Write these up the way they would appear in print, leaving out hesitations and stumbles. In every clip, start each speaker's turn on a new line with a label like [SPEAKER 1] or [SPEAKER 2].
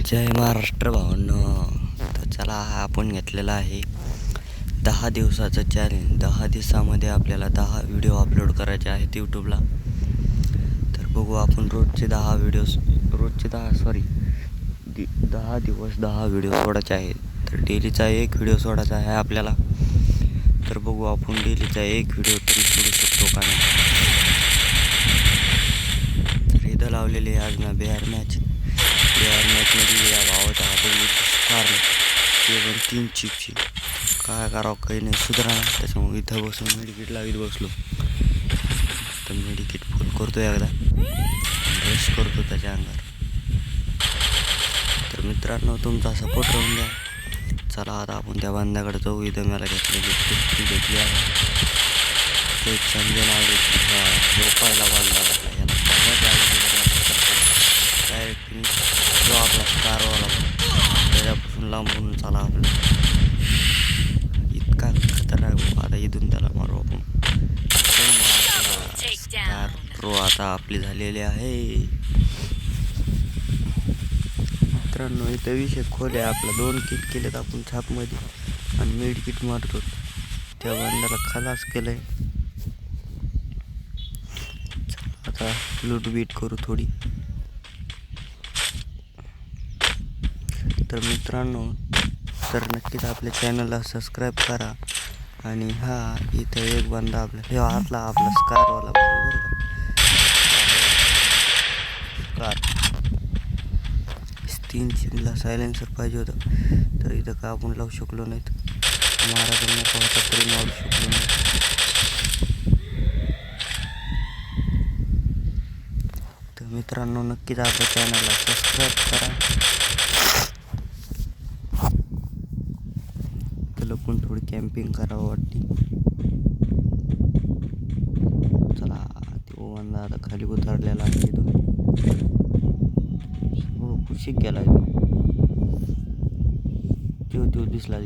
[SPEAKER 1] जय महाराष्ट्र भावांनो. तर चला आपण घेतलेला आहे 10 दिवसाचं चॅलेंज. 10 दिवसामध्ये आपल्याला 10 व्हिडिओ अपलोड करायचे आहेत यूट्यूबला. तर बघू आपण रोजचे 10 व्हिडिओज, रोजचे 10 दिवस 10 व्हिडिओ सोडायचे आहेत. तर डेलीचा एक व्हिडिओ सोडायचा आहे आपल्याला. तर बघू आपण डेलीचा एक व्हिडिओ तरी सोडू शकतो का नाही. तर इथं लावलेली आहे आज ना बिहार मॅचमध्ये या भावाचा हातून कारण ते पण 3 चिपची काय करावं काही नाही सुधारणा. त्याच्यामुळे इथं बसून मेडिकेट लावीत बसलो. तर मेडिकेट फुल करतो एकदा, ब्रश करतो त्याच्या अंगावर. तर मित्रांनो तुमचा सपोर्ट राहून द्या. चला आता आपण त्या बांध्याकडे जाऊ. इथं मला घेतलेली कुस्ती भेटली आहे. ते समजे नाव झोपायला बांधला याला डायरेक्ट जो आपला स्टारवाला त्याच्यापासून लांबून चला आपलं. इतका खतरनाक. आता इथून त्याला मारू आपण. स्टार प्रो आता आपली झालेली आहे. मित्रांनो इथं विषय खोल आहे आपला. 2 किट केलेत आपण छापमध्ये आणि मेड किट मारतो. त्या बांधाला खलास केलंय. आता लूट बीट करू थोडी. तर मित्रांनो तर नक्कीच आपल्या चॅनलला सबस्क्राईब करा. आणि हा इथं एक बंदा आपल्या हातला आपला स्कारवाला बरोबर का स्कार 3 चिमला सायलेन्सर पाहिजे होतं. तर इथं का आपण लावू शकलो नाहीत. महाराजांना पाहता तरी मारू शकलो नाही. तर मित्रांनो नक्कीच आपल्या चॅनलला सबस्क्राईब करा. लपून थोडी कॅम्पिंग करावं वाटते. चला तो बंदा आता खाली उतरलेला आहे. इथून खुशी गेला. तो दिसला.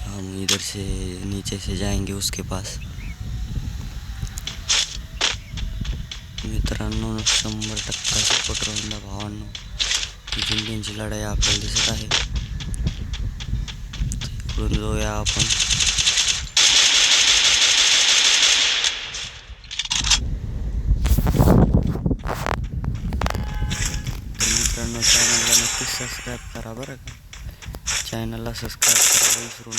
[SPEAKER 1] हम इधर से नीचे से जाएंगे उसके पास. मित्रांनो 100% सपोर्ट राहून द्या भावांनो. जिंकण्याची लढाई आपल्याला दिसत आहे. इकडून जाऊया आपण. तर मित्रांनो चॅनलला नक्कीच सबस्क्राईब करा बरं का. चॅनलला सबस्क्राईब करायला विसरू नका.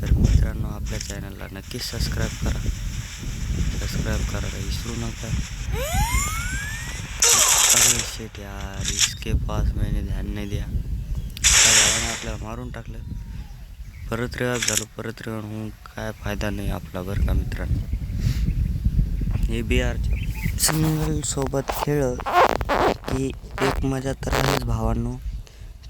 [SPEAKER 1] तर मित्रांनो आपल्या चॅनलला नक्कीच सबस्क्राईब करायला विसरू नका. अरे शेट यार इसके पास मैंने ध्यान नहीं दिया. त्या भावाने आपल्याला मारून टाकलं. परत रिवाज झालो. परत रिवाज होऊन काय फायदा नाही आपला बरं का मित्रांनो. हे बिहारच्या सिंगल सोबत खेळ की एक मजा तर आहेच भावांनो.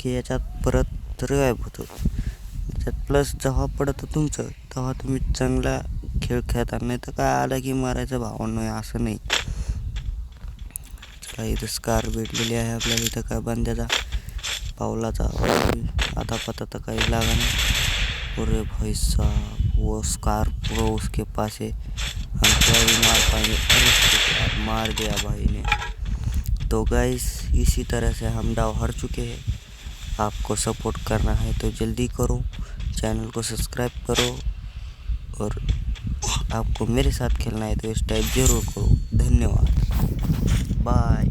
[SPEAKER 1] की याच्यात परत रिवाईव्ह होतो. त्याच्यात प्लस जेव्हा पडतं तुमचं तेव्हा तुम्ही चांगला खेळ खेळता. नाही तर काय आलं की मारायचं भावांनो असं नाही. चला इथं स्कार भेटलेली आहे आपल्याला. इथं काय बंद्याचा पावलाचा आता पता तर काही लागा नाही. अरे भाई साहब वो स्कार प्रो उसके पास है. हम क्या भी मार पाएंगे. अरे मार दिया भाई ने. तो गाइस इसी तरह से हम डाव हार चुके हैं. आपको सपोर्ट करना है तो जल्दी करो. चैनल को सब्सक्राइब करो. और आपको मेरे साथ खेलना है तो इस टाइप ज़रूर करो. धन्यवाद. बाय.